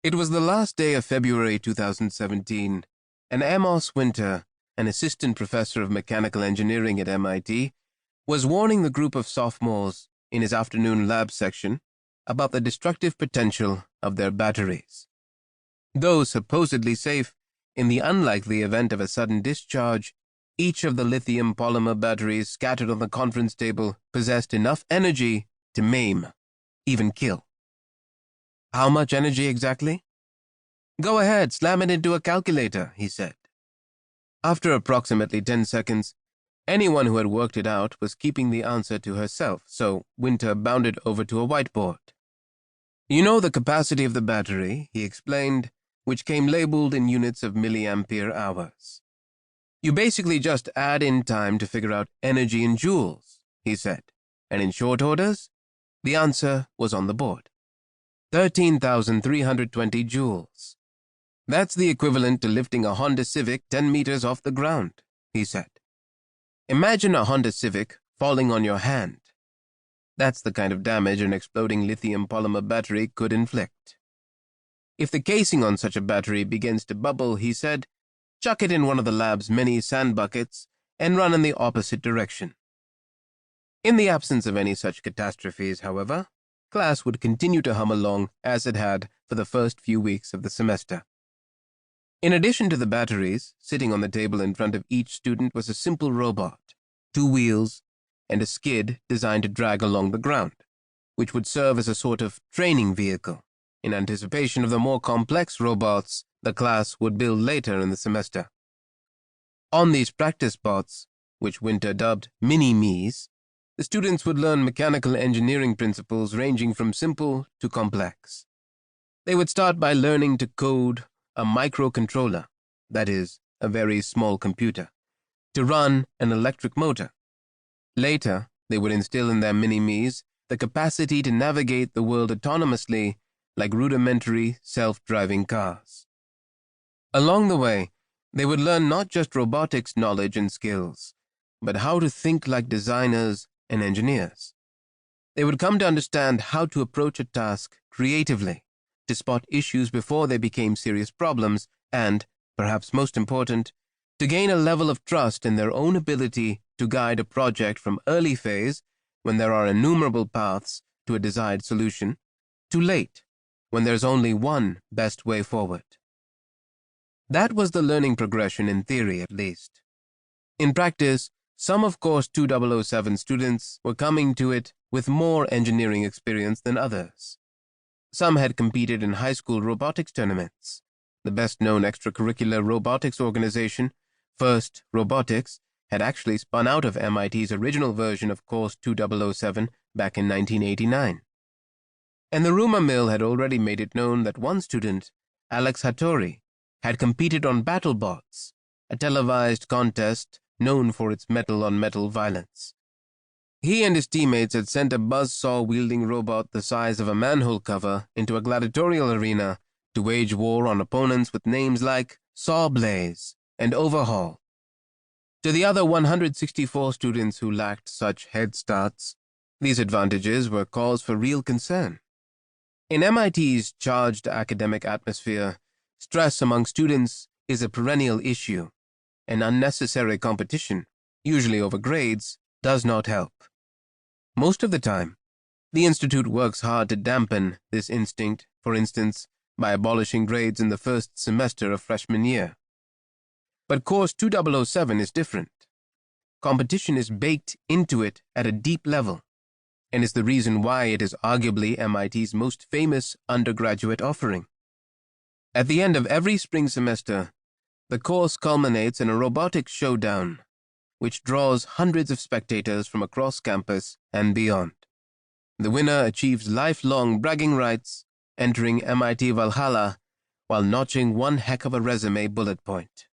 It was the last day of February 2017, and Amos Winter, an assistant professor of mechanical engineering at MIT, was warning the group of sophomores in his afternoon lab section about the destructive potential of their batteries. Though supposedly safe, in the unlikely event of a sudden discharge, each of the lithium polymer batteries scattered on the conference table possessed enough energy to maim, even kill. How much energy exactly? Go ahead, slam it into a calculator, he said. After approximately 10 seconds, anyone who had worked it out was keeping the answer to herself, so Winter bounded over to a whiteboard. You know the capacity of the battery, he explained, which came labeled in units of milliampere hours. You basically just add in time to figure out energy in joules, he said, and in short orders, the answer was on the board. 13,320 joules. That's the equivalent to lifting a Honda Civic 10 meters off the ground, he said. Imagine a Honda Civic falling on your hand. That's the kind of damage an exploding lithium polymer battery could inflict. If the casing on such a battery begins to bubble, he said, chuck it in one of the lab's many sand buckets and run in the opposite direction. In the absence of any such catastrophes, however, class would continue to hum along as it had for the first few weeks of the semester. In addition to the batteries, sitting on the table in front of each student was a simple robot, 2 wheels, and a skid designed to drag along the ground, which would serve as a sort of training vehicle in anticipation of the more complex robots the class would build later in the semester. On these practice bots, which Winter dubbed mini-me's, the students would learn mechanical engineering principles ranging from simple to complex. They would start by learning to code a microcontroller, that is, a very small computer, to run an electric motor. Later, they would instill in their mini-me's the capacity to navigate the world autonomously like rudimentary self-driving cars. Along the way, they would learn not just robotics knowledge and skills, but how to think like designers and engineers. They would come to understand how to approach a task creatively, to spot issues before they became serious problems, and, perhaps most important, to gain a level of trust in their own ability to guide a project from early phase, when there are innumerable paths to a desired solution, to late, when there's only one best way forward. That was the learning progression in theory, at least. In practice, some of Course 2007 students were coming to it with more engineering experience than others. Some had competed in high school robotics tournaments. The best-known extracurricular robotics organization, First Robotics, had actually spun out of MIT's original version of Course 2007 back in 1989. And the rumor mill had already made it known that one student, Alex Hattori, had competed on BattleBots, a televised contest known for its metal-on-metal violence. He and his teammates had sent a buzzsaw-wielding robot the size of a manhole cover into a gladiatorial arena to wage war on opponents with names like Sawblaze and Overhaul. To the other 164 students who lacked such head starts, these advantages were cause for real concern. In MIT's charged academic atmosphere, stress among students is a perennial issue, and unnecessary competition, usually over grades, does not help. Most of the time, the Institute works hard to dampen this instinct, for instance, by abolishing grades in the first semester of freshman year. But Course 2007 is different. Competition is baked into it at a deep level, and is the reason why it is arguably MIT's most famous undergraduate offering. At the end of every spring semester, the course culminates in a robotics showdown, which draws hundreds of spectators from across campus and beyond. The winner achieves lifelong bragging rights, entering MIT Valhalla while notching one heck of a resume bullet point.